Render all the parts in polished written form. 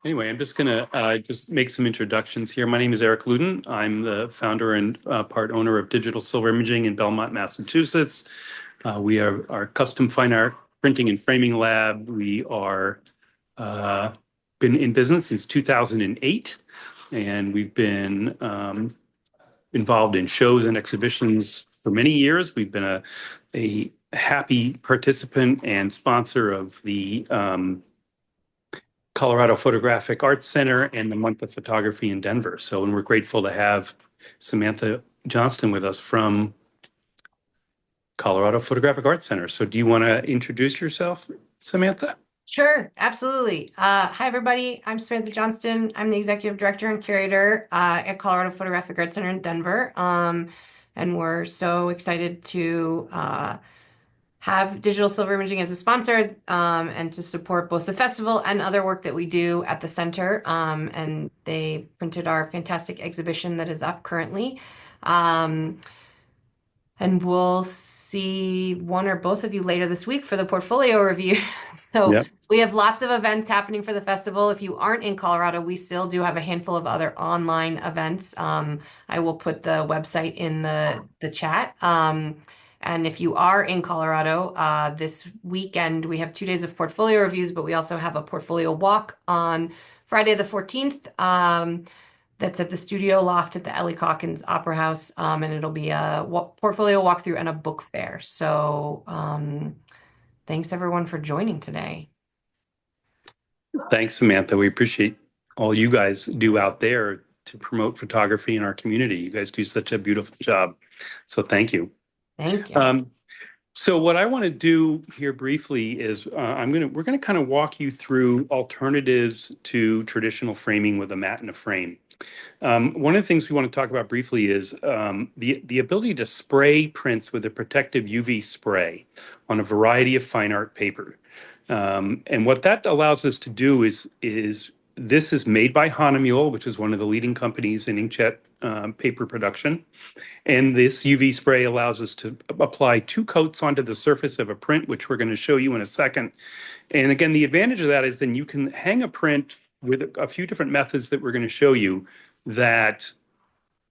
Anyway, I'm just going to just make some introductions here. My name is Eric Luden. I'm the founder and part owner of Digital Silver Imaging in Belmont, Massachusetts. We are our custom fine art printing and framing lab. We are been in business since 2008, and we've been involved in shows and exhibitions for many years. We've been a happy participant and sponsor of the Colorado Photographic Arts Center and the Month of Photography in Denver. So, and we're grateful to have Samantha Johnston with us from Colorado Photographic Arts Center. So do you want to introduce yourself, Samantha? Sure, absolutely. Hi, everybody. I'm Samantha Johnston. I'm the executive director and curator at Colorado Photographic Arts Center in Denver. And we're so excited to have Digital Silver Imaging as a sponsor and to support both the festival and other work that we do at the center. And they printed our fantastic exhibition that is up currently. And we'll see one or both of you later this week for the portfolio review. So Yep. we have lots of events happening for the festival. If you aren't in Colorado, we still do have a handful of other online events. I will put the website in the chat. And if you are in Colorado, this weekend we have 2 days of portfolio reviews, but we also have a portfolio walk on Friday the 14th. That's at the Studio Loft at the Ellie Calkins Opera House, and it'll be a portfolio walkthrough and a book fair. So thanks everyone for joining today. Thanks, Samantha. We appreciate all you guys do out there to promote photography in our community. You guys do such a beautiful job. So thank you. Thank you. So what I want to do here briefly is we're gonna kind of walk you through alternatives to traditional framing with a mat and a frame. One of the things we want to talk about briefly is the ability to spray prints with a protective UV spray on a variety of fine art paper. And what that allows us to do is this is made by Hahnemühle, which is one of the leading companies in inkjet paper production. And this UV spray allows us to apply 2 coats onto the surface of a print, which we're going to show you in a second. And again, the advantage of that is then you can hang a print with a few different methods that we're going to show you that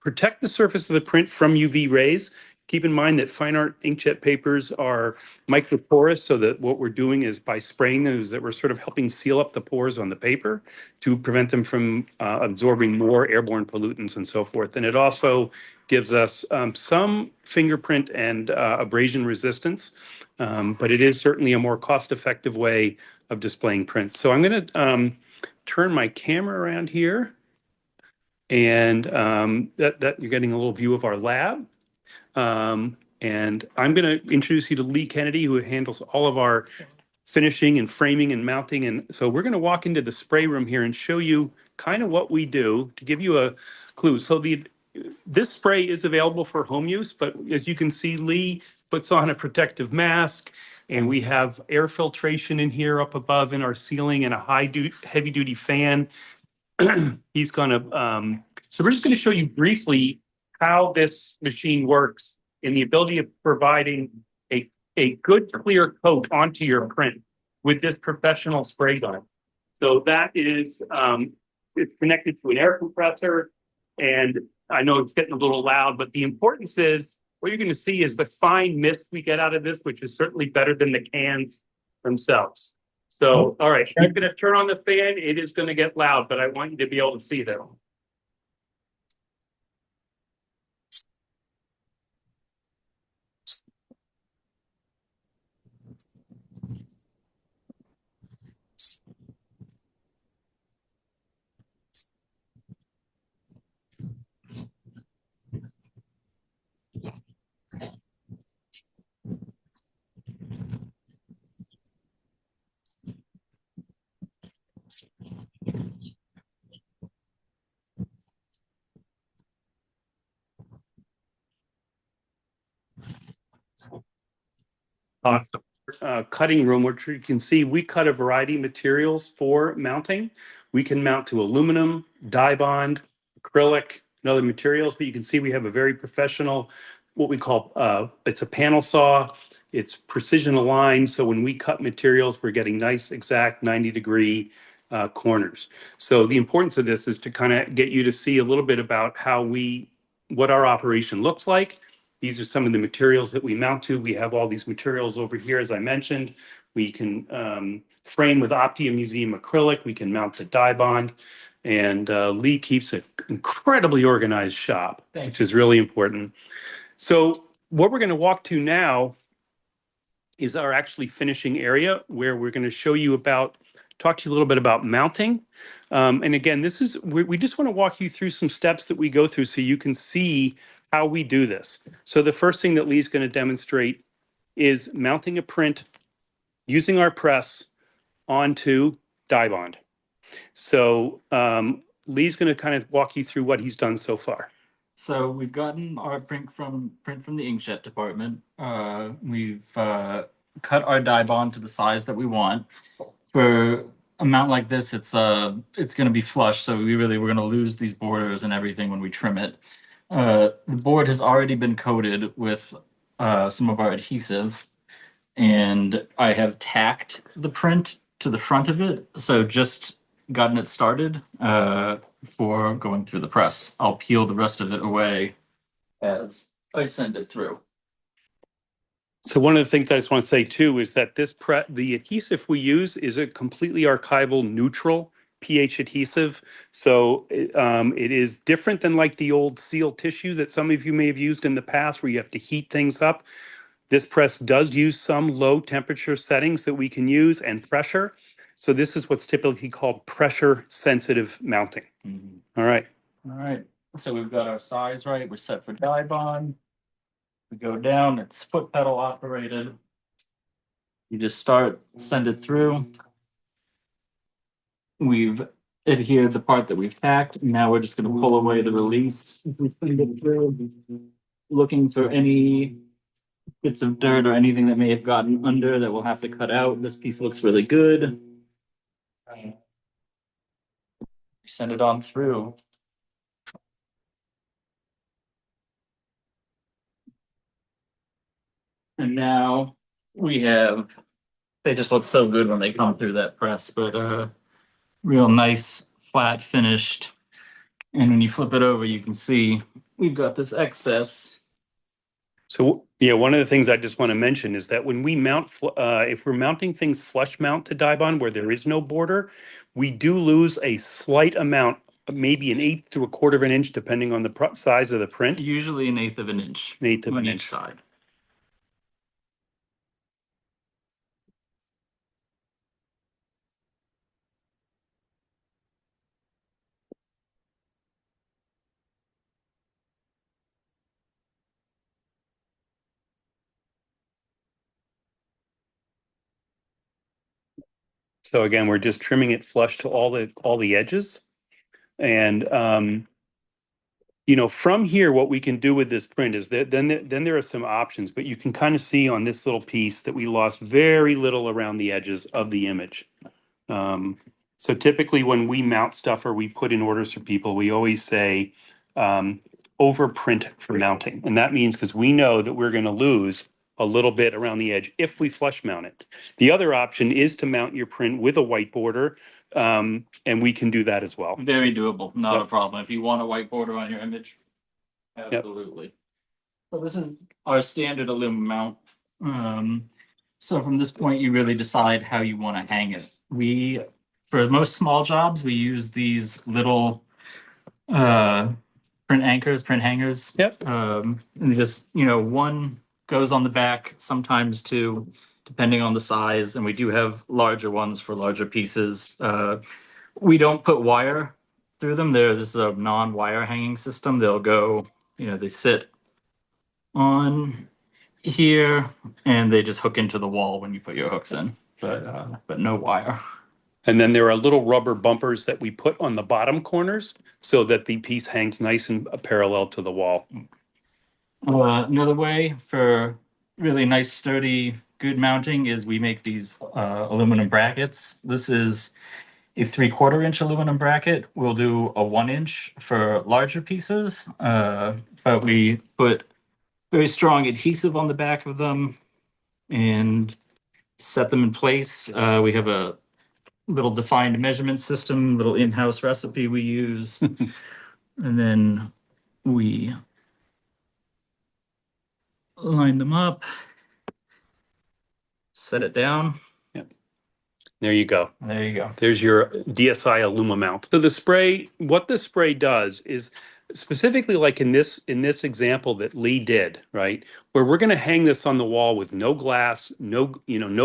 protect the surface of the print from UV rays. Keep in mind that fine art inkjet papers are microporous, so that what we're doing is by spraying them is that we're sort of helping seal up the pores on the paper to prevent them from absorbing more airborne pollutants and so forth. And it also gives us some fingerprint and abrasion resistance, but it is certainly a more cost-effective way of displaying prints. So I'm going to turn my camera around here, and that you're getting a little view of our lab. And I'm going to introduce you to Lee Kennedy, who handles all of our finishing and framing and mounting. And so we're going to walk into the spray room here and show you kind of what we do to give you a clue. So this spray is available for home use, but as you can see, Lee puts on a protective mask, and we have air filtration in here up above in our ceiling and a heavy duty fan. He's going to, so we're just going to show you briefly how this machine works in the ability of providing a good clear coat onto your print with this professional spray gun. So that is, it's connected to an air compressor, and I know it's getting a little loud, but the importance is what you're going to see is the fine mist we get out of this, which is certainly better than the cans themselves. So, all right, I'm going to turn on the fan. It is going to get loud, but I want you to be able to see this. Cutting room, which you can see we cut a variety of materials for mounting. We can mount to aluminum, dibond, acrylic, and other materials, but you can see we have a very professional, what we call, it's a panel saw. It's precision aligned, so when we cut materials, we're getting nice, exact 90-degree corners. So the importance of this is to kind of get you to see a little bit about what our operation looks like. These are some of the materials that we mount to. We have all these materials over here, as I mentioned. We can frame with Optia Museum acrylic. We can mount to dibond. And Lee keeps an incredibly organized shop, which is really important. So what we're going to walk to now is our actually finishing area where we're going to talk to you a little bit about mounting. And again, we just want to walk you through some steps that we go through so you can see how we do this. So the first thing that Lee's going to demonstrate is mounting a print using our press onto dibond. So Lee's going to kind of walk you through what he's done so far. So we've gotten our print from the inkjet department. We've cut our dibond to the size that we want. For a mount like this, it's going to be flush, so we're going to lose these borders and everything when we trim it. The board has already been coated with some of our adhesive, and I have tacked the print to the front of it. So just gotten it started for going through the press. I'll peel the rest of it away as I send it through. So one of the things I just want to say too is that the adhesive we use is a completely archival neutral pH adhesive. So it is different than like the old seal tissue that some of you may have used in the past where you have to heat things up. This press does use some low temperature settings that we can use and pressure. So this is what's typically called pressure sensitive mounting. Mm-hmm. All right. All right. So we've got our size right. We're set for dibond. We go down. It's foot pedal operated. You just send it through. We've adhered the part that we've tacked. Now we're just going to pull away the release. We send it through, looking for any bits of dirt or anything that may have gotten under that we'll have to cut out. This piece looks really good. Send it on through. And now they just look so good when they come through that press, but real nice, flat finished. And when you flip it over, you can see we've got this excess. So yeah, one of the things I just want to mention is that when we mount, if we're mounting things flush mount to dibond where there is no border, we do lose a slight amount, maybe an eighth to a quarter of an inch, depending on the size of the print. Usually an eighth of an inch. An eighth of on an each inch. side. So again, we're just trimming it flush to all the edges. And from here, what we can do with this print is that then there are some options, but you can kind of see on this little piece that we lost very little around the edges of the image. So typically when we mount stuff or we put in orders for people, we always say overprint for mounting. And that means because we know that we're going to lose a little bit around the edge if we flush mount it. The other option is to mount your print with a white border, and we can do that as well. Very doable, not Yep. a problem. If you want a white border on your image, absolutely. So this is our standard Aluma mount. So from this point, you really decide how you want to hang it. For most small jobs, we use these little print hangers. Yep. And just, one goes on the back, sometimes two, depending on the size. And we do have larger ones for larger pieces. We don't put wire through them. This is a non-wire hanging system. They'll go, they sit on here and they just hook into the wall when you put your hooks in, but no wire. And then there are little rubber bumpers that we put on the bottom corners so that the piece hangs nice and parallel to the wall. Another way for really nice, sturdy, good mounting is we make these aluminum brackets. This is a 3/4 inch aluminum bracket. We'll do a 1 inch for larger pieces, but we put very strong adhesive on the back of them and set them in place. We have a little defined measurement system, little in-house recipe we use. And then we line them up, set it down. Yep. There you go. There you go. There's your DSI Aluma mount. So the spray, what the spray does is specifically like in this example that Lee did, right? Where we're going to hang this on the wall with no glass, no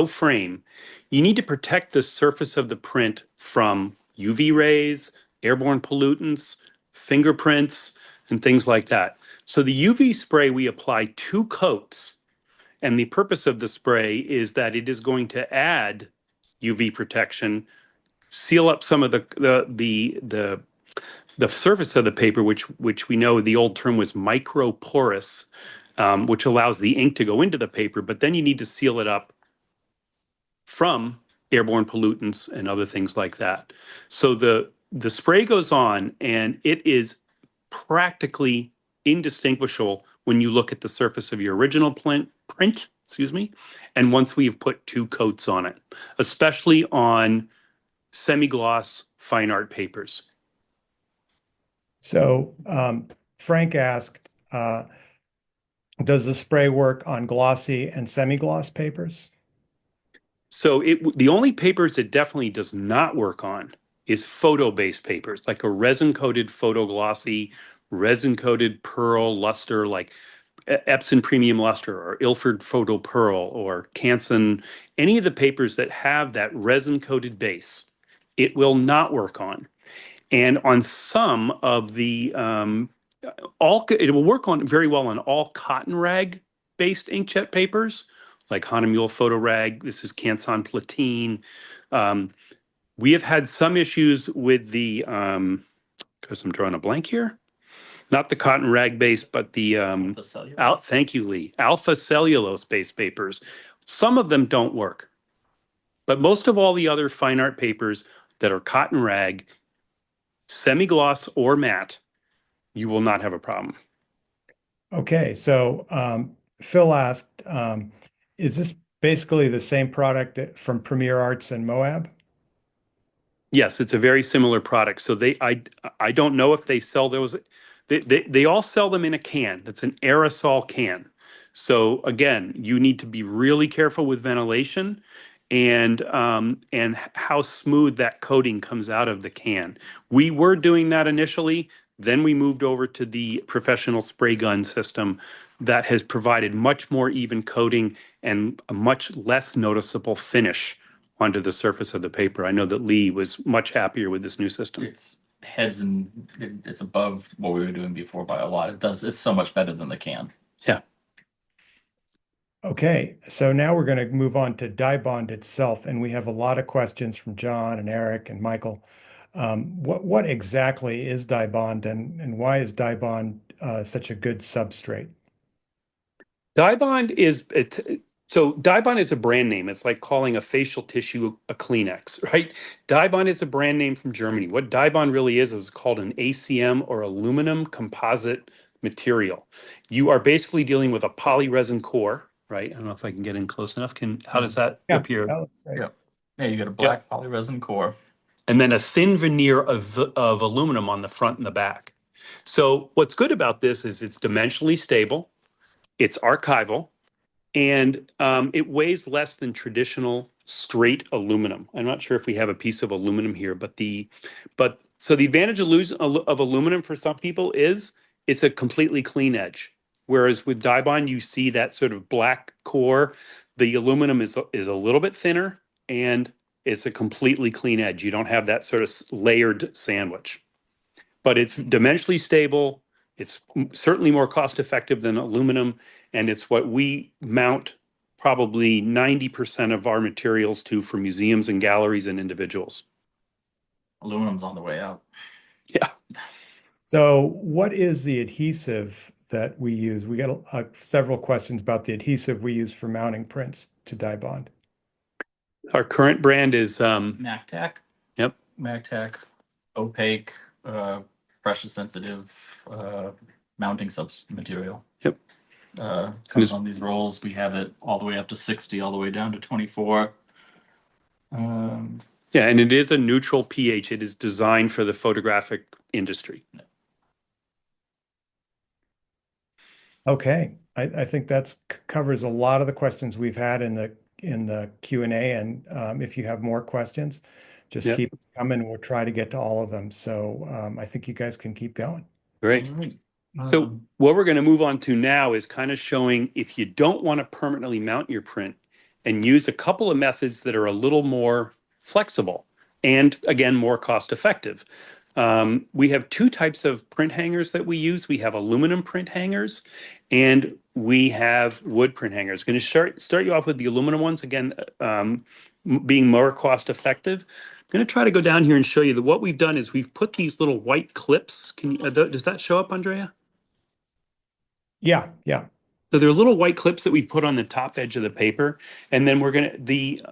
frame. You need to protect the surface of the print from UV rays, airborne pollutants, fingerprints, and things like that. So the UV spray, we apply 2 coats. And the purpose of the spray is that it is going to add UV protection, seal up some of the surface of the paper, which we know the old term was microporous, which allows the ink to go into the paper. But then you need to seal it up from airborne pollutants and other things like that. So the spray goes on, and it is practically indistinguishable when you look at the surface of your original print, excuse me, and once we've put 2 coats on it, especially on semi-gloss fine art papers. So Frank asked, does the spray work on glossy and semi-gloss papers? So the only papers it definitely does not work on is photo-based papers, like a resin-coated photoglossy, resin-coated pearl luster, like Epson Premium Luster or Ilford Photo Pearl or Canson, any of the papers that have that resin-coated base, it will not work on. And on some of the it will work on very well on all cotton rag based inkjet papers, like Hahnemühle Photo Rag. This is Canson Platine. We have had some issues with the because I'm drawing a blank here. Not the cotton rag base, but the thank you, Lee. Alpha cellulose based papers. Some of them don't work, but most of all the other fine art papers that are cotton rag, semi-gloss or matte, you will not have a problem. Okay, so Phil asked, is this basically the same product from Premier Arts and Moab? Yes, it's a very similar product. So I don't know if they sell those. They all sell them in a can. That's an aerosol can. So again, you need to be really careful with ventilation and how smooth that coating comes out of the can. We were doing that initially. Then we moved over to the professional spray gun system that has provided much more even coating and a much less noticeable finish onto the surface of the paper. I know that Lee was much happier with this new system. It's it's above what we were doing before by a lot. It's so much better than the can. Yeah. Okay, so now we're going to move on to dibond itself, and we have a lot of questions from John and Eric and Michael. What exactly is dibond, and why is dibond such a good substrate? Dibond is Dibond is a brand name. It's like calling a facial tissue a Kleenex, right? Dibond is a brand name from Germany. What Dibond really is called an ACM or aluminum composite material. You are basically dealing with a polyresin core, right? I don't know if I can get in close enough. How does that appear? Yeah, you got a black polyresin core. And then a thin veneer of aluminum on the front and the back. So what's good about this is it's dimensionally stable, it's archival, and it weighs less than traditional straight aluminum. I'm not sure if we have a piece of aluminum here, so the advantage of aluminum for some people is it's a completely clean edge. Whereas with Dibond, you see that sort of black core. The aluminum is a little bit thinner, and it's a completely clean edge. You don't have that sort of layered sandwich. But it's dimensionally stable. It's certainly more cost effective than aluminum, and it's what we mount probably 90% of our materials to for museums and galleries and individuals. Aluminum's on the way out. Yeah. So what is the adhesive that we use? We got several questions about the adhesive we use for mounting prints to dibond. Our current brand is MacTac. Yep. MacTac, opaque, pressure sensitive mounting material. Yep. Comes on these rolls. We have it all the way up to 60, all the way down to 24. Yeah, and it is a neutral pH. It is designed for the photographic industry. Okay, I think that's covers a lot of the questions we've had in the Q&A, and if you have more questions, just Yeah, keep coming. We'll try to get to all of them. So I think you guys can keep going. great. All right. So what we're going to move on to now is kind of showing if you don't want to permanently mount your print and use a couple of methods that are a little more flexible and again, more cost effective. We have two types of print hangers that we use. We have aluminum print hangers and we have wood print hangers. Going to start you off with the aluminum ones again, being more cost effective. I'm going to try to go down here and show you that what we've done is we've put these little white clips. Does that show up, Andrea? Yeah, yeah. So they're little white clips that we put on the top edge of the paper, and then the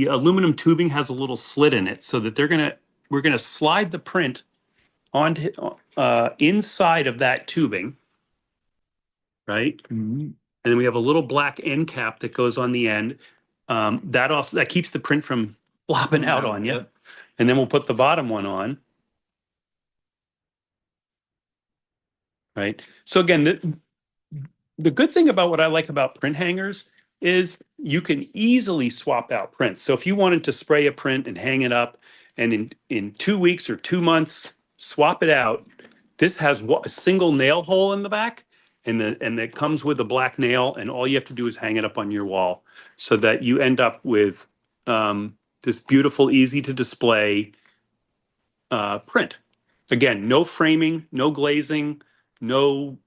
aluminum tubing has a little slit in it, so that we're gonna slide the print onto inside of that tubing, right? And then we have a little black end cap that goes on the end. That keeps the print from flopping out on you. Yep. And then we'll put the bottom one on, right? So again, the good thing about what I like about print hangers is you can easily swap out prints. So if you wanted to spray a print and hang it up and in 2 weeks or 2 months, swap it out, this has a single nail hole in the back and it comes with a black nail and all you have to do is hang it up on your wall so that you end up with this beautiful, easy to display print. Again, no framing, no glazing, no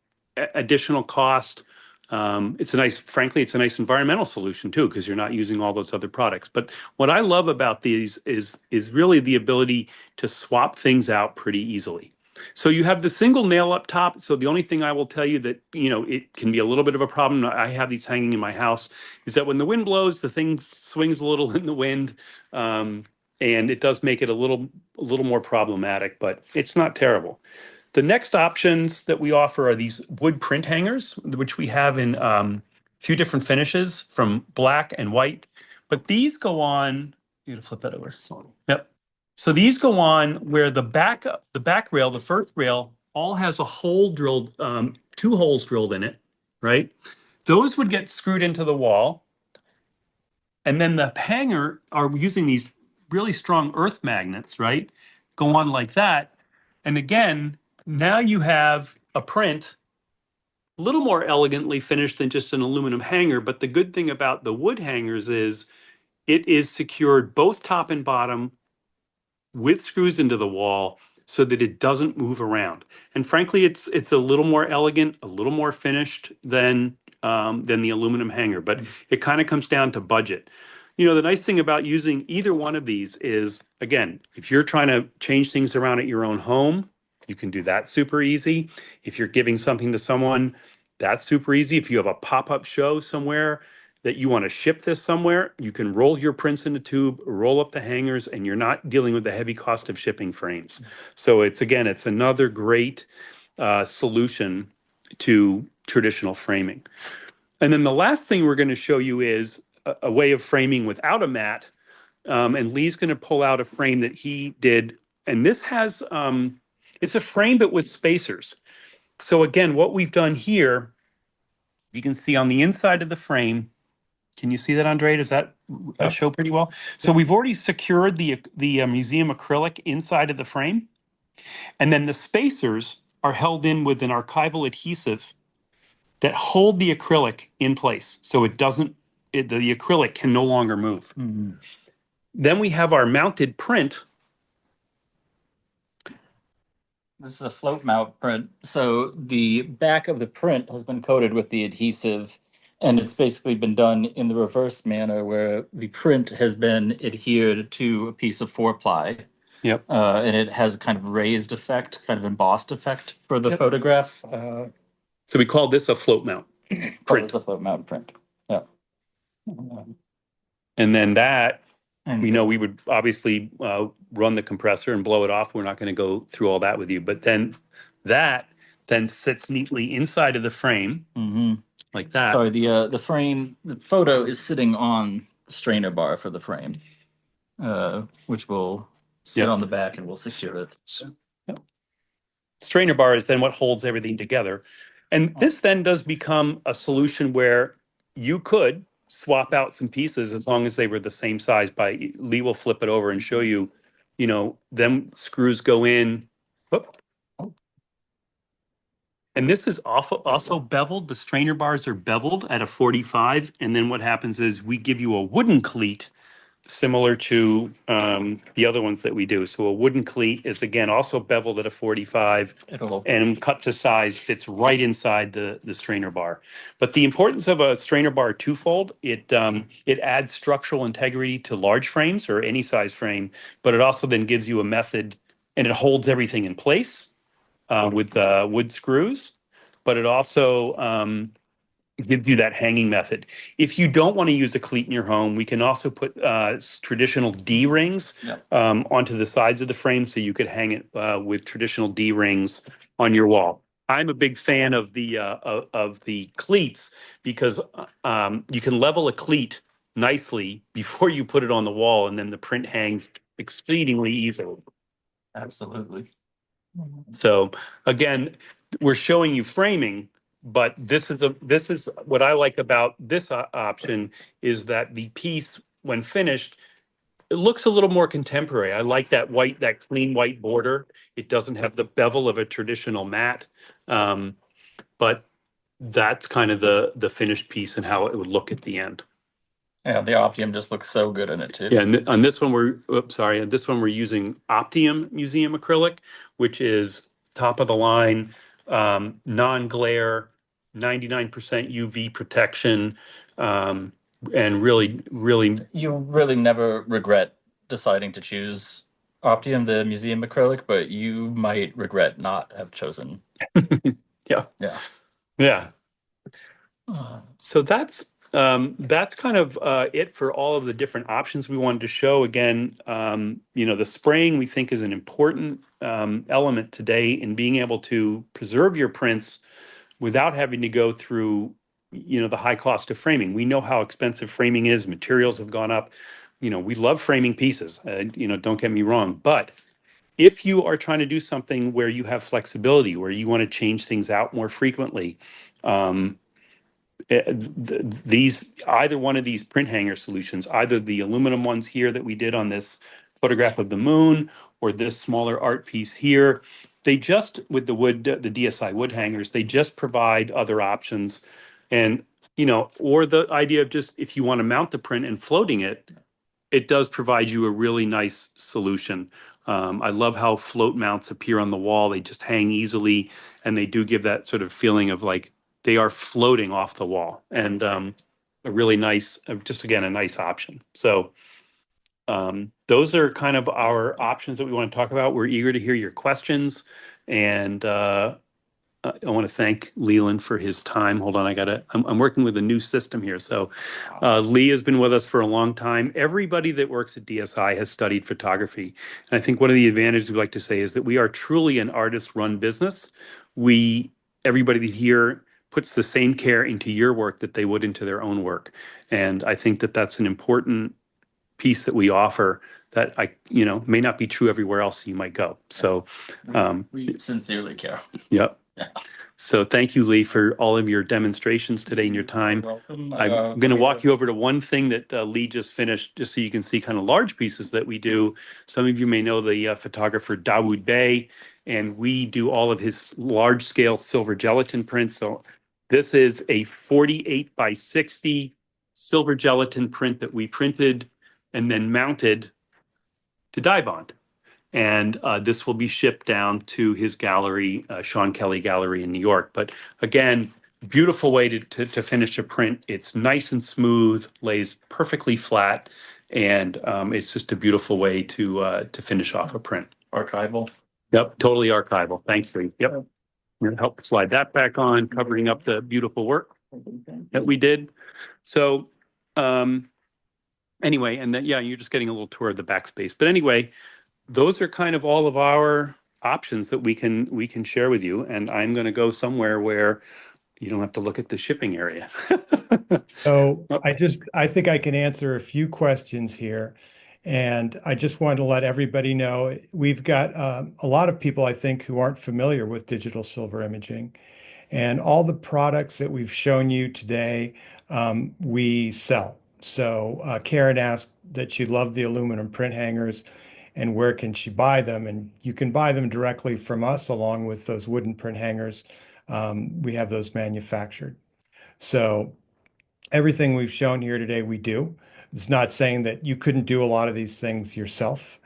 additional cost. Frankly, it's a nice environmental solution too, because you're not using all those other products. But what I love about these is really the ability to swap things out pretty easily. So you have the single nail up top. So the only thing I will tell you that, it can be a little bit of a problem. I have these hanging in my house, is that when the wind blows, the thing swings a little in the wind. And it does make it a little more problematic, but it's not terrible. The next options that we offer are these wood print hangers, which we have in a few different finishes from black and white. But these go on, you gotta flip that over. Yep. So these go on where the back rail, the first rail, all has a hole drilled, two holes drilled in it, right? Those would get screwed into the wall. And then the hanger are using these really strong earth magnets, right? Go on like that. And again, now you have a print a little more elegantly finished than just an aluminum hanger. But the good thing about the wood hangers is it is secured both top and bottom with screws into the wall so that it doesn't move around. And frankly, it's a little more elegant, a little more finished than the aluminum hanger. But it kind of comes down to budget. The nice thing about using either one of these is, again, if you're trying to change things around at your own home, you can do that super easy. If you're giving something to someone, that's super easy. If you have a pop-up show somewhere that you want to ship this somewhere, you can roll your prints in a tube, roll up the hangers, and you're not dealing with the heavy cost of shipping frames. So it's another great solution to traditional framing. And then the last thing we're going to show you is a way of framing without a mat. And Lee's going to pull out a frame that he did. And this has, it's a frame, but with spacers. So again, what we've done here, you can see on the inside of the frame, can you see that, Andre? Does that show pretty well? So we've already secured the museum acrylic inside of the frame. And then the spacers are held in with an archival adhesive that hold the acrylic in place. So the acrylic can no longer move. Mm-hmm. Then we have our mounted print. This is a float mount print. So the back of the print has been coated with the adhesive, and it's basically been done in the reverse manner where the print has been adhered to a piece of 4-ply. Yep. And it has a kind of raised effect, kind of embossed effect for the photograph. So we call this a float mount print. It's a float mount print. Yeah. And then that, we would obviously run the compressor and blow it off. We're not going to go through all that with you. But then that sits neatly inside of the frame, like that. Sorry, the frame, the photo is sitting on the strainer bar for the frame. which will sit Yep. on the back and we'll secure it. Yep. Strainer bar is then what holds everything together. And this then does become a solution where you could swap out some pieces as long as they were the same size. Lee will flip it over and show you, them screws go in. Whoop. And this is also beveled. The strainer bars are beveled at a 45. And then what happens is we give you a wooden cleat similar to the other ones that we do. So a wooden cleat is, again, also beveled at a 45 and cut to size, fits right inside the strainer bar. But the importance of a strainer bar twofold, it adds structural integrity to large frames or any size frame, but it also then gives you a method, and it holds everything in place with wood screws, but it also gives you that hanging method. If you don't want to use a cleat in your home, we can also put traditional D-rings onto the sides of the frame, so you could hang it with traditional D-rings on your wall. I'm a big fan of the cleats because you can level a cleat nicely before you put it on the wall, and then the print hangs exceedingly easily. Absolutely. So again, we're showing you framing, but this is what I like about this option is that the piece, when finished, it looks a little more contemporary. I like that clean white border. It doesn't have the bevel of a traditional mat, but that's kind of the finished piece and how it would look at the end. Yeah, the Optium just looks so good in it too. Yeah, and on this one we're using Optium Museum acrylic, which is top of the line, non-glare, 99% UV protection, and really, You really never regret deciding to choose Optium, the museum acrylic, but you might regret not have chosen. yeah. So that's kind of it for all of the different options we wanted to show. Again, the spraying we think is an important element today in being able to preserve your prints without having to go through, the high cost of framing. We know how expensive framing is. Materials have gone up. We love framing pieces. Don't get me wrong, but if you are trying to do something where you have flexibility, where you want to change things out more frequently, either one of these print hanger solutions, either the aluminum ones here that we did on this photograph of the moon, or this smaller art piece here, they just, with the DSI wood hangers, they just provide other options. And, or the idea of just, if you want to mount the print and floating it, it does provide you a really nice solution. I love how float mounts appear on the wall. They just hang easily, and they do give that sort of feeling of like they are floating off the wall, and a really nice, just again, a nice option. So those are kind of our options that we want to talk about. We're eager to hear your questions, and I want to thank Leland for his time. Hold on, I'm working with a new system here. So Lee has been with us for a long time. Everybody that works at DSI has studied photography. And I think one of the advantages we like to say is that we are truly an artist-run business. Everybody here puts the same care into your work that they would into their own work. And I think that that's an important piece that we offer that may not be true everywhere else you might go. So we sincerely care. Yep. Yeah. So thank you, Lee, for all of your demonstrations today and your time. You're welcome. I'm going to walk you over to one thing that Lee just finished, just so you can see kind of large pieces that we do. Some of you may know the photographer Dawood Bey, and we do all of his large-scale silver gelatin prints. So this is a 48 by 60 silver gelatin print that we printed and then mounted to dibond. And this will be shipped down to his gallery, Sean Kelly Gallery in New York. But again, beautiful way to finish a print. It's nice and smooth, lays perfectly flat, and it's just a beautiful way to finish off a print. Archival. Yep, totally archival. Thanks, Lee. Yep. I'm going to help slide that back on, covering up the beautiful work that we did. So anyway, and then, yeah, you're just getting a little tour of the backspace. But anyway, those are kind of all of our options that we can share with you. And I'm going to go somewhere where you don't have to look at the shipping area. So I think I can answer a few questions here. And I just wanted to let everybody know we've got a lot of people, I think, who aren't familiar with digital silver imaging. And all the products that we've shown you today, we sell. So Karen asked that she loved the aluminum print hangers and where can she buy them? And you can buy them directly from us along with those wooden print hangers. We have those manufactured. So everything we've shown here today, we do. It's not saying that you couldn't do a lot of these things yourself,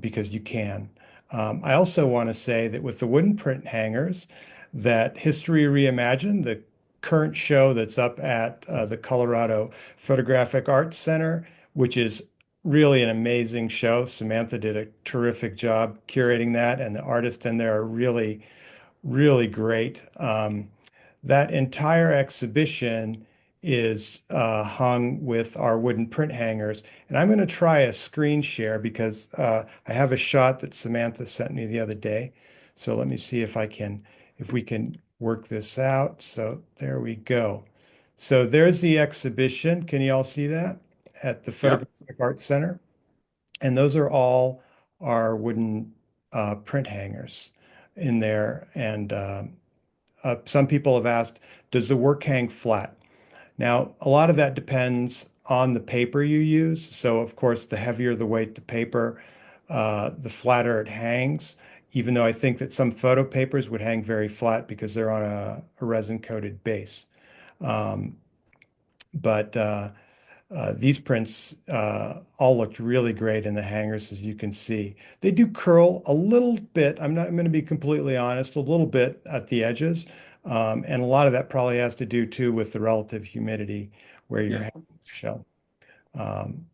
because you can. I also want to say that with the wooden print hangers, that History Reimagined, the current show that's up at the Colorado Photographic Arts Center, which is really an amazing show. Samantha did a terrific job curating that, and the artists in there are really, really great. That entire exhibition is hung with our wooden print hangers. And I'm going to try a screen share because I have a shot that Samantha sent me the other day. So let me see if we can work this out. So there we go. So there's the exhibition. Can you all see that at the Yeah. Photographic Arts Center? And those are all our wooden print hangers in there. And some people have asked, does the work hang flat? Now, a lot of that depends on the paper you use. So, of course, the heavier the weight the paper, the flatter it hangs, even though I think that some photo papers would hang very flat because they're on a resin-coated base. Um, but these prints all looked really great in the hangers, as you can see. They do curl a little bit. I'm going to be completely honest, a little bit at the edges. And a lot of that probably has to do too with the relative humidity where your Yeah. hangers show. Um,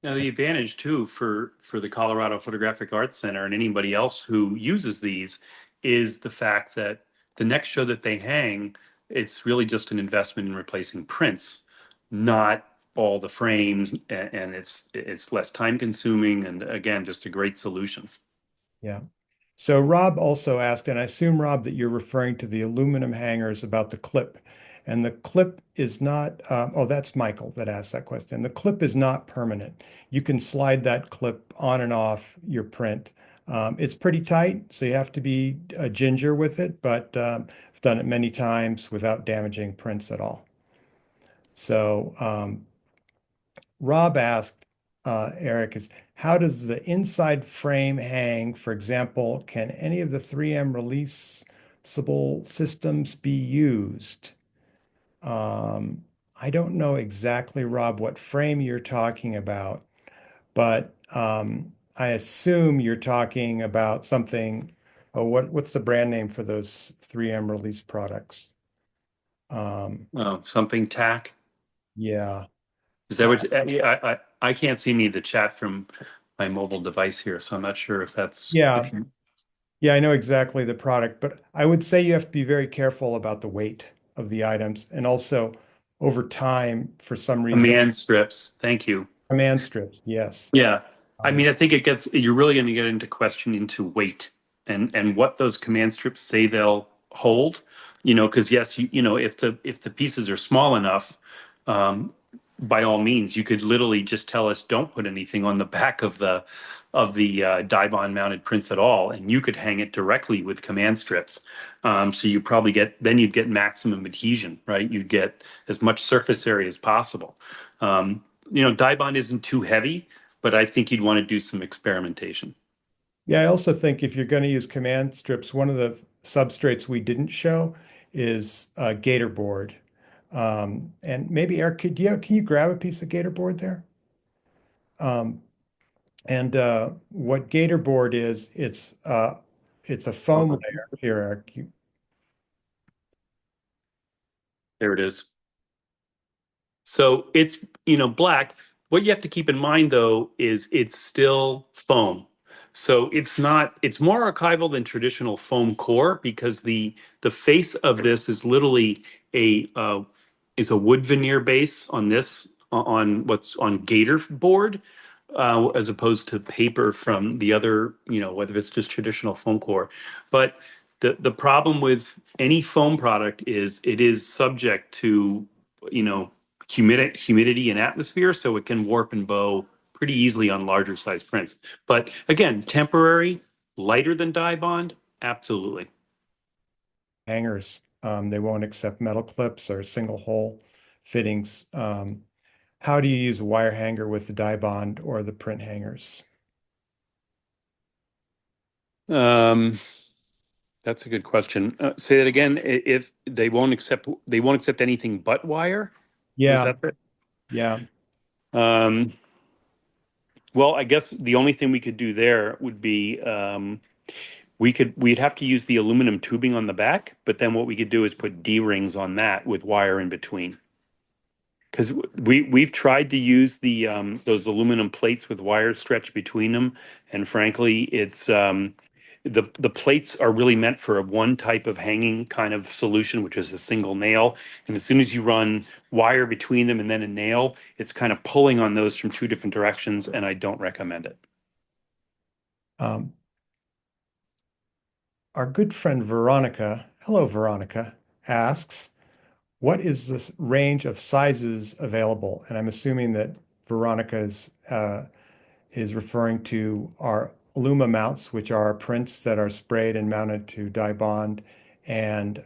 Now, so the advantage too for the Colorado Photographic Arts Center and anybody else who uses these is the fact that the next show that they hang, it's really just an investment in replacing prints, not all the frames, and it's less time consuming, and again, just a great solution. yeah. So Rob also asked, and I assume, Rob, that you're referring to the aluminum hangers about the clip. And the clip is not, oh, that's Michael that asked that question. The clip is not permanent. You can slide that clip on and off your print. It's pretty tight, so you have to be a ginger with it, but I've done it many times without damaging prints at all. So Rob asked, Eric, is how does the inside frame hang? For example, can any of the 3M releasable systems be used? I don't know exactly, Rob, what frame you're talking about, but I assume you're talking about something. Oh, what's the brand name for those 3M release products? Something tack. Yeah. Is that what? Yeah, I can't see any of the chat from my mobile device here, so I'm not sure if that's Yeah. if you Yeah, I know exactly the product, but I would say you have to be very careful about the weight of the items and also over time, for some reason, command strips. Thank you. command strips. Yes. Yeah. I Um, mean, I think you're really going to get into question into weight and what those command strips say they'll hold, because yes, if the pieces are small enough, um, by all means, you could literally just tell us don't put anything on the back of the dibond mounted prints at all, and you could hang it directly with command strips. So you'd get maximum adhesion, right? You'd get as much surface area as possible. Dibond isn't too heavy, but I think you'd want to do some experimentation. yeah, I also think if you're going to use command strips, one of the substrates we didn't show is gator board. And maybe Eric, can you grab a piece of gator board there? And what gator board is, it's a foam layer. Here, Eric. There it is. So it's, black. What you have to keep in mind though is it's still foam. So it's more archival than traditional foam core because the face of this is literally a wood veneer base on this on what's on Gator board, as opposed to paper from the other, whether it's just traditional foam core. But the problem with any foam product is it is subject to, humidity and atmosphere, so it can warp and bow pretty easily on larger size prints. But again, temporary, lighter than dibond, absolutely. Hangers, they won't accept metal clips or single hole fittings. How do you use a wire hanger with the dibond or the print hangers? Um, that's a good question. Say that again. If they won't accept anything but wire. Was Yeah, that it? yeah. Um, well, I guess the only thing we could do there would be we'd have to use the aluminum tubing on the back, but then what we could do is put D rings on that with wire in between. Because we've tried to use the those aluminum plates with wire stretched between them, and frankly, it's the plates are really meant for a one type of hanging kind of solution, which is a single nail. And as soon as you run wire between them and then a nail, it's kind of pulling on those from two different directions, and I don't recommend it. Um, our good friend Veronica, hello Veronica, asks, what is this range of sizes available? And I'm assuming that Veronica is referring to our Aluma mounts, which are prints that are sprayed and mounted to dibond, and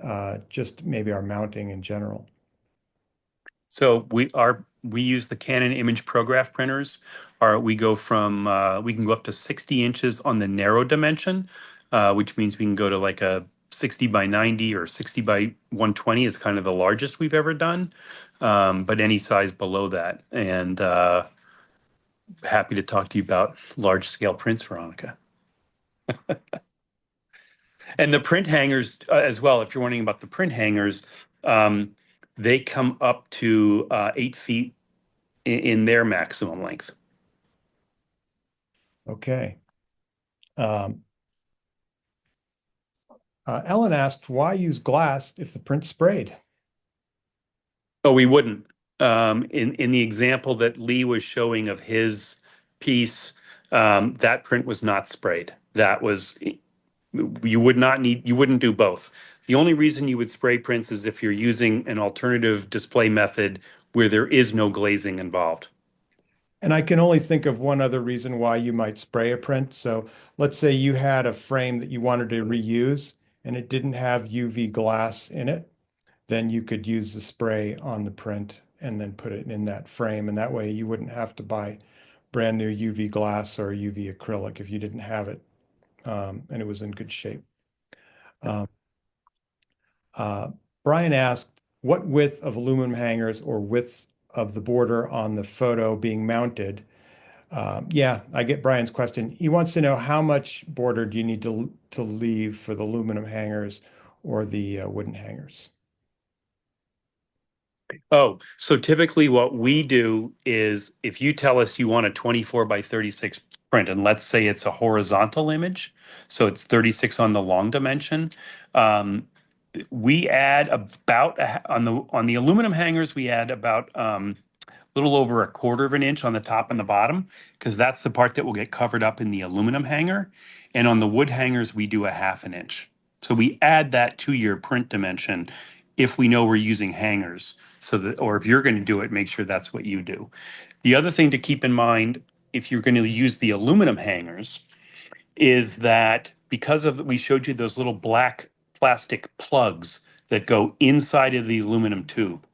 just maybe our mounting in general. So we use the Canon image prograph printers. We go from we can go up to 60 inches on the narrow dimension, which means we can go to like a 60 by 90 or 60 by 120 is kind of the largest we've ever done. But any size below that. And happy to talk to you about large scale prints, Veronica. And the print hangers as well. If you're wondering about the print hangers, um, they come up to 8 feet in their maximum length. Okay. Um, Ellen asked, why use glass if the print's sprayed? Oh, we wouldn't. In the example that Lee was showing of his piece, that print was not sprayed. That was you would not need you wouldn't do both. The only reason you would spray prints is if you're using an alternative display method where there is no glazing involved. And I can only think of one other reason why you might spray a print. So let's say you had a frame that you wanted to reuse and it didn't have UV glass in it, then you could use the spray on the print and then put it in that frame. And that way you wouldn't have to buy brand new UV glass or UV acrylic if you didn't have it and it was in good shape. Um, uh, Brian asked, what width of aluminum hangers or width of the border on the photo being mounted? Yeah, I get Brian's question. He wants to know how much border do you need to leave for the aluminum hangers or the wooden hangers? Oh, so typically what we do is if you tell us you want a 24 by 36 print, and let's say it's a horizontal image, so it's 36 on the long dimension, we add about on the aluminum hangers, we add about little over a quarter of an inch on the top and the bottom, because that's the part that will get covered up in the aluminum hanger. And on the wood hangers, we do a half an inch. So we add that to your print dimension if we know we're using hangers. So that, or if you're going to do it, make sure that's what you do. The other thing to keep in mind, if you're going to use the aluminum hangers, is that because of we showed you those little black plastic plugs that go inside of the aluminum tube,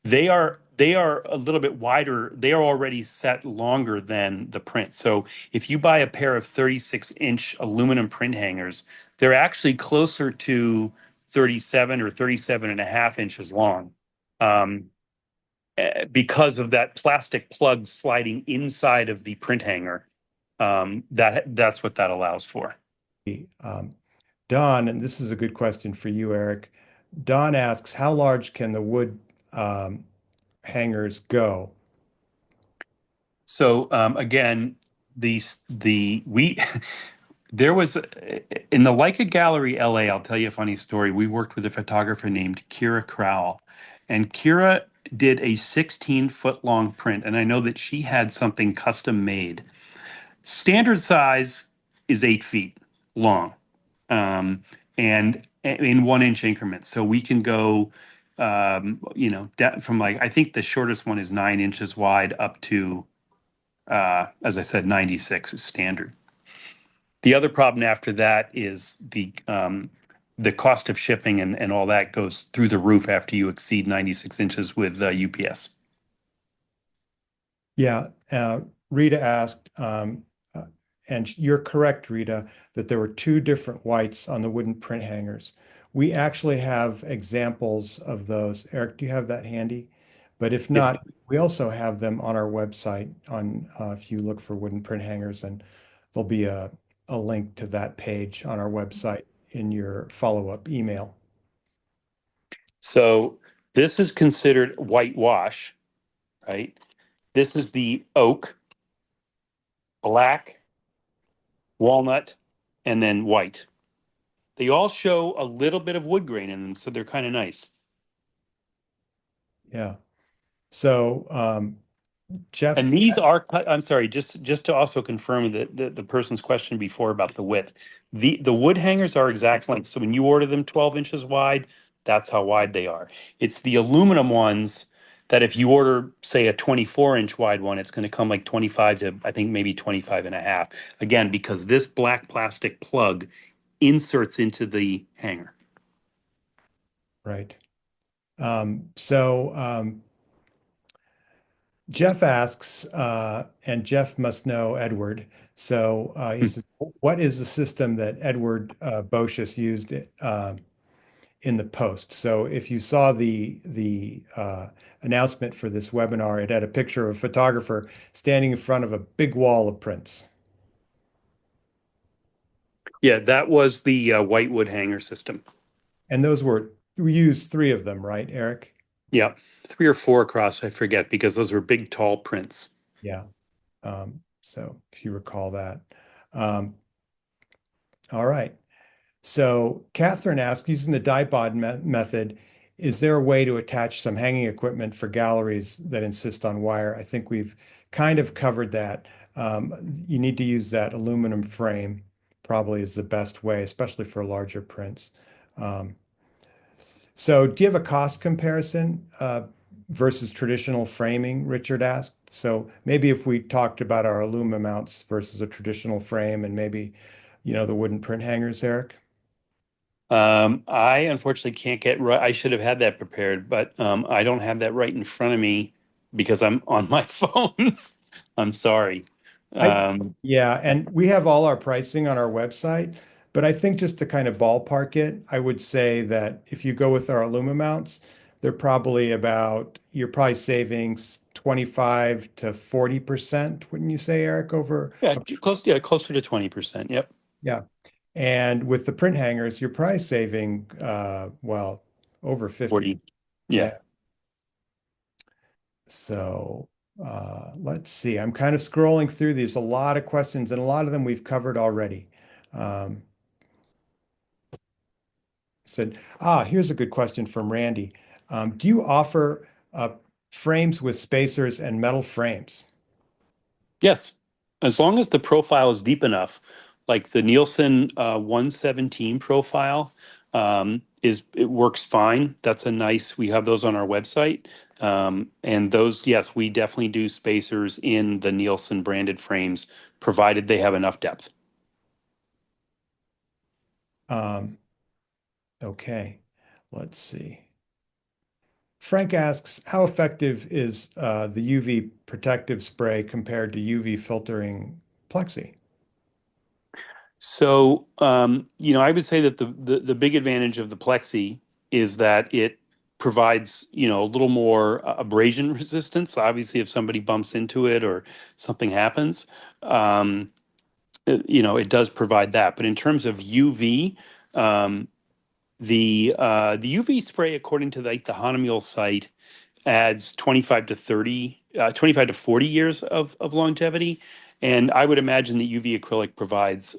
they are a little bit wider. They are already set longer than the print. So if you buy a pair of 36-inch aluminum print hangers, they're actually closer to 37 or 37 and a half inches long. Um, because of that plastic plug sliding inside of the print hanger, that's what that allows for. Um, Don, and this is a good question for you, Eric. Don asks, how large can the wood hangers go? So again, the we there was in the Leica Gallery LA. I'll tell you a funny story. We worked with a photographer named Kira Crowell, and Kira did a 16-foot long print, and I know that she had something custom made. Standard size is 8 feet long, um, and in 1 inch increments. So we can go, from like I think the shortest one is 9 inches wide up to As I said, 96 is standard. The other problem after that is the cost of shipping and all that goes through the roof after you exceed 96 inches with UPS. Yeah, Rita asked, and you're correct, Rita, that there were two different whites on the wooden print hangers. We actually have examples of those. Eric, do you have that handy? But if Yep. not, we also have them on our website on if you look for wooden print hangers, and there'll be a link to that page on our website in your follow-up email. So this is considered whitewash, right? This is the oak, black, walnut, and then white. They all show a little bit of wood grain in them, so they're kind of nice. Yeah. So Jeff, And these are cut. I'm sorry, just to also confirm that the person's question before about the width. The wood hangers are exact length. So when you order them 12 inches wide, that's how wide they are. It's the aluminum ones that if you order, say, a 24-inch wide one, it's going to come like 25 to, I think, maybe 25 and a half. Again, because this black plastic plug inserts into the hanger. right. So Jeff asks, and Jeff must know Edward. So he says, what is the system that Edward Bocius used in the post? So if you saw the announcement for this webinar, it had a picture of a photographer standing in front of a big wall of prints. Yeah, that was the whitewood hanger system. And we used three of them, right, Eric? Yeah, 3 or 4 across, I forget, because those were big, tall prints. Yeah. So if you recall that. Um, all right. So Catherine asks, using the dibond method, is there a way to attach some hanging equipment for galleries that insist on wire? I think we've kind of covered that. You need to use that aluminum frame, probably is the best way, especially for larger prints. So do you have a cost comparison versus traditional framing, Richard asked? So maybe if we talked about our Aluma mounts versus a traditional frame and maybe, the wooden print hangers, Eric? I unfortunately can't get right. I should have had that prepared, but I don't have that right in front of me because I'm on my phone. I'm sorry. I, Um, yeah, and we have all our pricing on our website, but I think just to kind of ballpark it, I would say that if you go with our Aluma mounts, you're probably saving 25 to 40%, wouldn't you say, Eric, over yeah, closer to 20%. Yep. yeah. And with the print hangers, you're probably saving well, over 50. 40. Yeah. Yeah. So let's see. I'm kind of scrolling through these. A lot of questions, and a lot of them we've covered already. Um, here's a good question from Randy. Do you offer frames with spacers and metal frames? Yes. As long as the profile is deep enough, like the Nielsen 117 profile it works fine. We have those on our website. And those, yes, we definitely do spacers in the Nielsen branded frames, provided they have enough depth. Okay, let's see. Frank asks, how effective is the UV protective spray compared to UV filtering plexi? So, I would say that the big advantage of the Plexi is that it provides, a little more abrasion resistance. Obviously, if somebody bumps into it or something happens, it does provide that. But in terms of UV, um, the UV spray, according to the Hahnemühle site, adds 25 to 40 years of longevity. And I would imagine that UV acrylic provides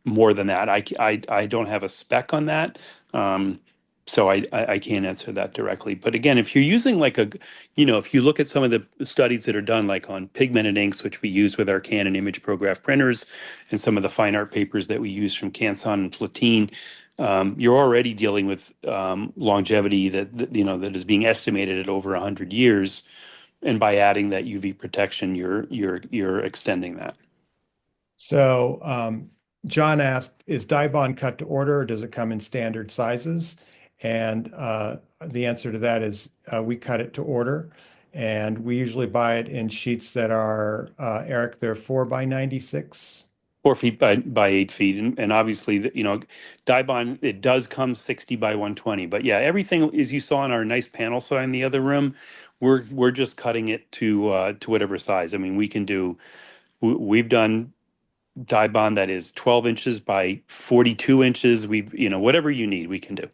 more than that. I don't have a spec on that. So I can't answer that directly. But again, if you're using if you look at some of the studies that are done, like on pigmented inks, which we use with our Canon ImagePrograph printers, and some of the fine art papers that we use from Canson and Platine, you're already dealing with longevity that is being estimated at over 100 years. And by adding that UV protection, you're extending that. So John asked, is dibond cut to order or does it come in standard sizes? And the answer to that is we cut it to order, and we usually buy it in sheets that are, Eric, they're 4 by 96. 4 feet by 8 feet, and obviously, Dibond, it does come 60 by 120. But yeah, everything as you saw in our nice panel sign in the other room, we're just cutting it to whatever size. I mean, we've done Dibond that is 12 inches by 42 inches. Whatever you need, we can do.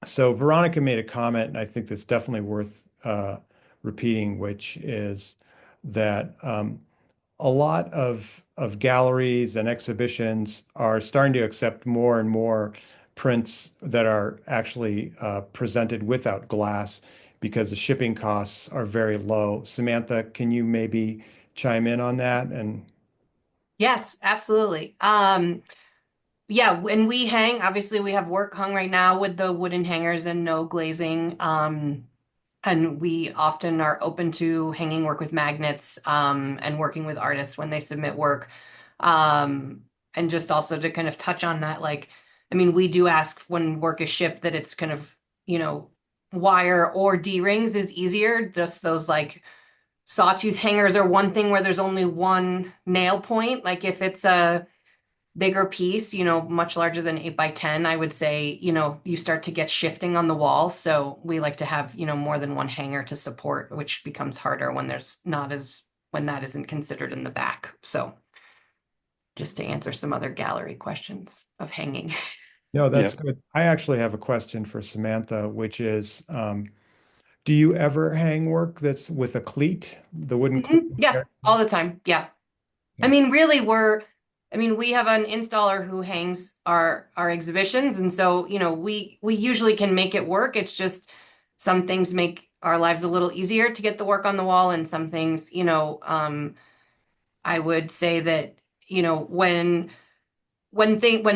So Veronica made a comment, and I think that's definitely worth repeating, which is that a lot of galleries and exhibitions are starting to accept more and more prints that are actually presented without glass because the shipping costs are very low. Samantha, can you maybe chime in on that? And Yes, absolutely. Yeah, when we hang, obviously we have work hung right now with the wooden hangers and no glazing. And we often are open to hanging work with magnets, and working with artists when they submit work. And just also to kind of touch on that, like, I mean, we do ask when work is shipped that it's kind of, wire or D-rings is easier. Just those like sawtooth hangers are one thing where there's only one nail point. Like if it's a bigger piece, much larger than 8 by 10, I would say, you start to get shifting on the wall. So we like to have, more than one hanger to support, which becomes harder when when that isn't considered in the back. So just to answer some other gallery questions of hanging. no, Yeah. that's good. I actually have a question for Samantha, which is, do you ever hang work that's with a cleat, the wooden cleat? Yeah, all the time. Yeah. I Yeah. mean, really, we have an installer who hangs our exhibitions, and so, we usually can make it work. It's just some things make our lives a little easier to get the work on the wall, and some things, I would say that, when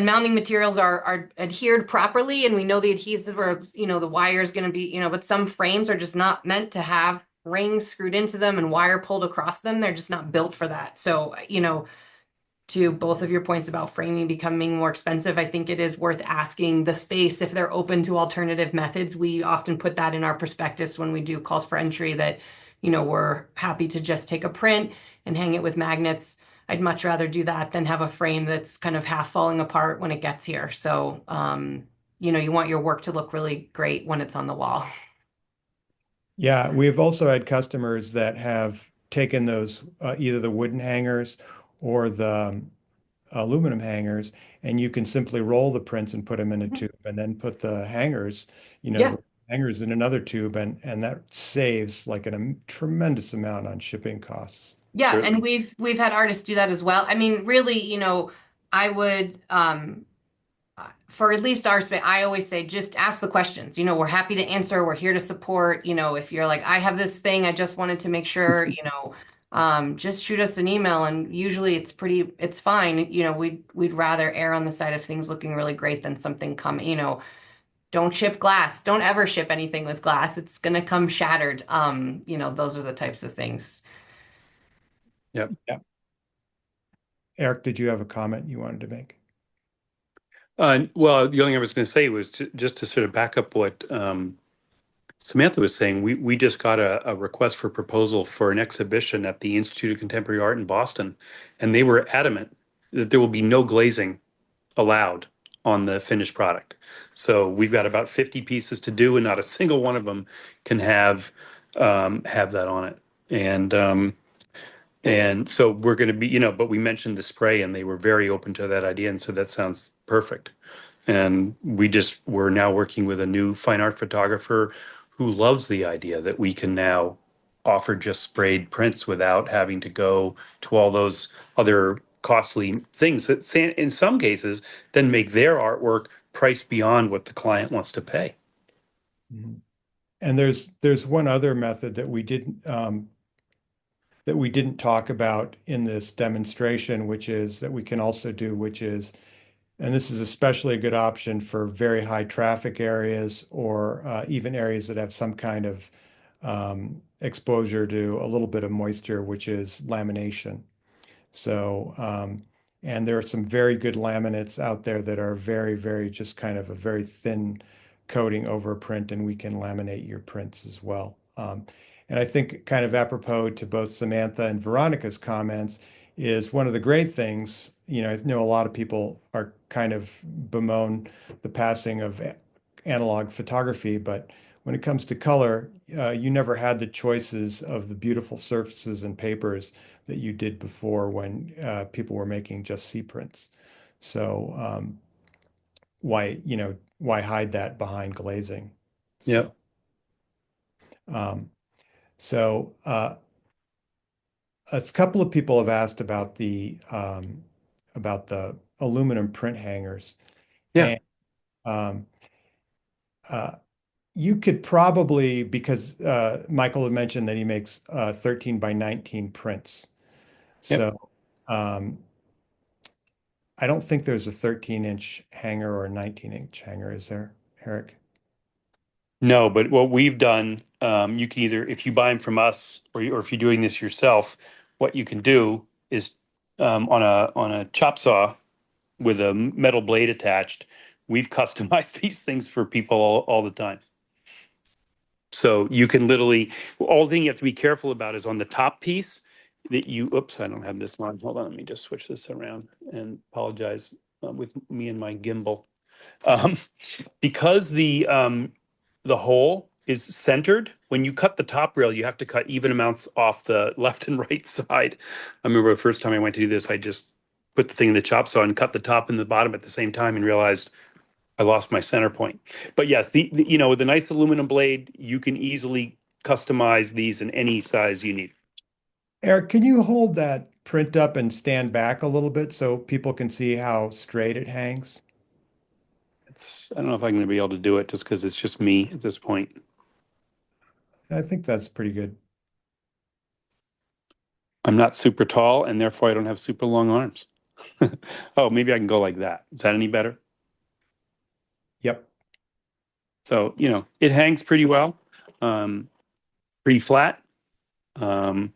mounting materials are adhered properly and we know the adhesive or the wire is going to be, but some frames are just not meant to have rings screwed into them and wire pulled across them. They're just not built for that. So, to both of your points about framing becoming more expensive, I think it is worth asking the space if they're open to alternative methods. We often put that in our prospectus when we do calls for entry that, we're happy to just take a print and hang it with magnets. I'd much rather do that than have a frame that's kind of half falling apart when it gets here. So, you want your work to look really great when it's on the wall. Yeah, we've also had customers that have taken those either the wooden hangers or the aluminum hangers, and you can simply roll the prints and put them in a tube, and then put the hangers, Yeah. the hangers in another tube, and that saves like a tremendous amount on shipping costs. Yeah, Sure. and we've had artists do that as well. I mean, really, I would for at least our space, I always say just ask the questions. We're happy to answer. We're here to support. If you're like, I have this thing, I just wanted to make sure, just shoot us an email, and usually it's fine. We'd rather err on the side of things looking really great than something don't ship glass. Don't ever ship anything with glass. It's gonna come shattered. Those are the types of things. Yep. Yeah. Eric, did you have a comment you wanted to make? Well, the only thing I was going to say was just to sort of back up what Samantha was saying. We just got a request for proposal for an exhibition at the Institute of Contemporary Art in Boston, and they were adamant that there will be no glazing allowed on the finished product. So we've got about 50 pieces to do, and not a single one of them can have that on it. And so we're going to be, but we mentioned the spray, and they were very open to that idea, and so that sounds perfect. And we're now working with a new fine art photographer who loves the idea that we can now offer just sprayed prints without having to go to all those other costly things that in some cases then make their artwork priced beyond what the client wants to pay. Mhm. And there's one other method that we didn't talk about in this demonstration, which is that we can also do, which is And this is especially a good option for very high traffic areas or even areas that have some kind of exposure to a little bit of moisture, which is lamination. So, and there are some very good laminates out there that are very, very just kind of a very thin coating over a print, and we can laminate your prints as well. And I think kind of apropos to both Samantha and Veronica's comments is one of the great things, I know a lot of people are kind of bemoan the passing of analog photography, but when it comes to color, you never had the choices of the beautiful surfaces and papers that you did before when people were making just C prints. So why hide that behind glazing? Yep. So um, so a couple of people have asked about the aluminum print hangers, Yeah. and um, uh, you could probably, because Michael had mentioned that he makes 13 by 19 prints. Yep. So um, I don't think there's a 13-inch hanger or a 19-inch hanger, is there, Eric? No, but what we've done, you can either, if you buy them from us, or if you're doing this yourself, what you can do is on a chop saw with a metal blade attached, we've customized these things for people all the time. So you can literally, all the thing you have to be careful about is on the top piece that you, oops, I don't have this line. Hold on, let me just switch this around and apologize with me and my gimbal. Um, because the hole is centered, when you cut the top rail, you have to cut even amounts off the left and right side. I remember the first time I went to do this, I just put the thing in the chop saw and cut the top and the bottom at the same time and realized I lost my center point. But yes, with a nice aluminum blade, you can easily customize these in any size you need. Eric, can you hold that print up and stand back a little bit so people can see how straight it hangs? I don't know if I'm going to be able to do it just because it's just me at this point. I think that's pretty good. I'm not super tall and therefore I don't have super long arms. Oh, maybe I can go like that. Is that any better? Yep. So, it hangs pretty well, pretty flat. Um,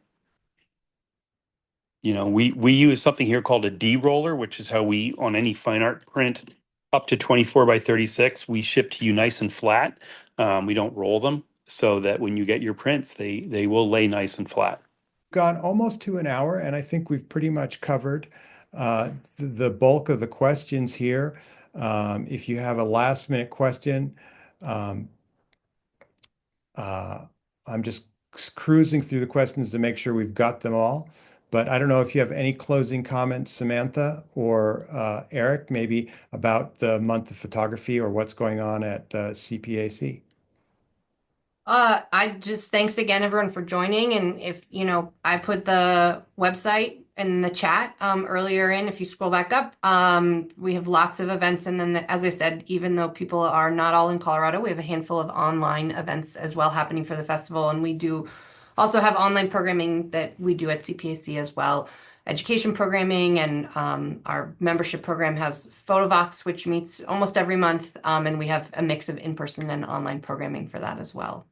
we use something here called a D roller, which is how we, on any fine art print up to 24 by 36, we ship to you nice and flat. We don't roll them so that when you get your prints, they will lay nice and flat. Gone almost to an hour, and I think we've pretty much covered the bulk of the questions here. If you have a last minute question, um, uh, I'm just cruising through the questions to make sure we've got them all. But I don't know if you have any closing comments, Samantha or Eric, maybe about the month of photography or what's going on at CPAC. I just thanks again everyone for joining. And if, I put the website in the chat earlier in, if you scroll back up, we have lots of events. And then, as I said, even though people are not all in Colorado, we have a handful of online events as well happening for the festival. And we do also have online programming that we do at CPAC as well. Education programming, and our membership program has Photovox, which meets almost every month. And we have a mix of in-person and online programming for that as well.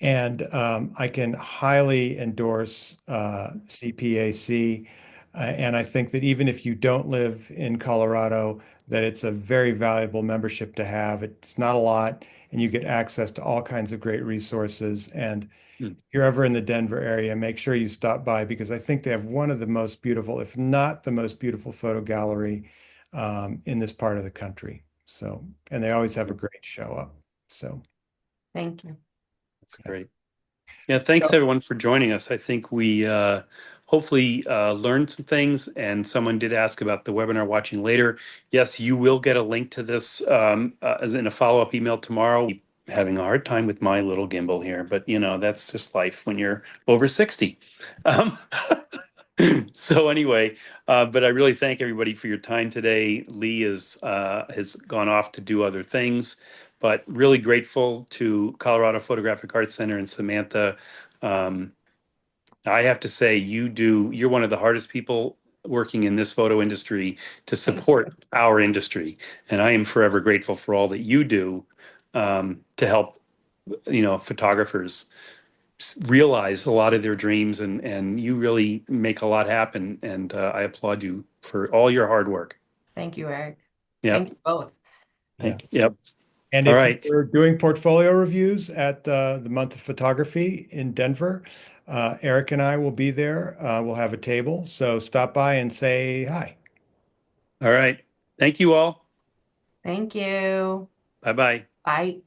And I can highly endorse CPAC. And I think that even if you don't live in Colorado, that it's a very valuable membership to have. It's not a lot, and you get access to all kinds of great resources. And Hmm. if you're ever in the Denver area, make sure you stop by because I think they have one of the most beautiful, if not the most beautiful photo gallery in this part of the country. So, and they always have a great show up. So, Thank you. That's great. Yeah, thanks everyone for joining us. I think we hopefully learned some things, and someone did ask about the webinar watching later. Yes, you will get a link to this as in a follow-up email tomorrow. Having a hard time with my little gimbal here, but that's just life when you're over 60. Um, so anyway, but I really thank everybody for your time today. Lee has gone off to do other things, but really grateful to Colorado Photographic Arts Center and Samantha. I have to say, you're one of the hardest people working in this photo industry to support our industry. And I am forever grateful for all that you do to help, photographers realize a lot of their dreams, and you really make a lot happen. And I applaud you for all your hard work. Thank you, Eric. Yep. Thank you both. Yep. And All if right. you're doing portfolio reviews at the Month of Photography in Denver, Eric and I will be there. We'll have a table, so stop by and say hi. All right. Thank you all. Thank you. Bye-bye. Bye.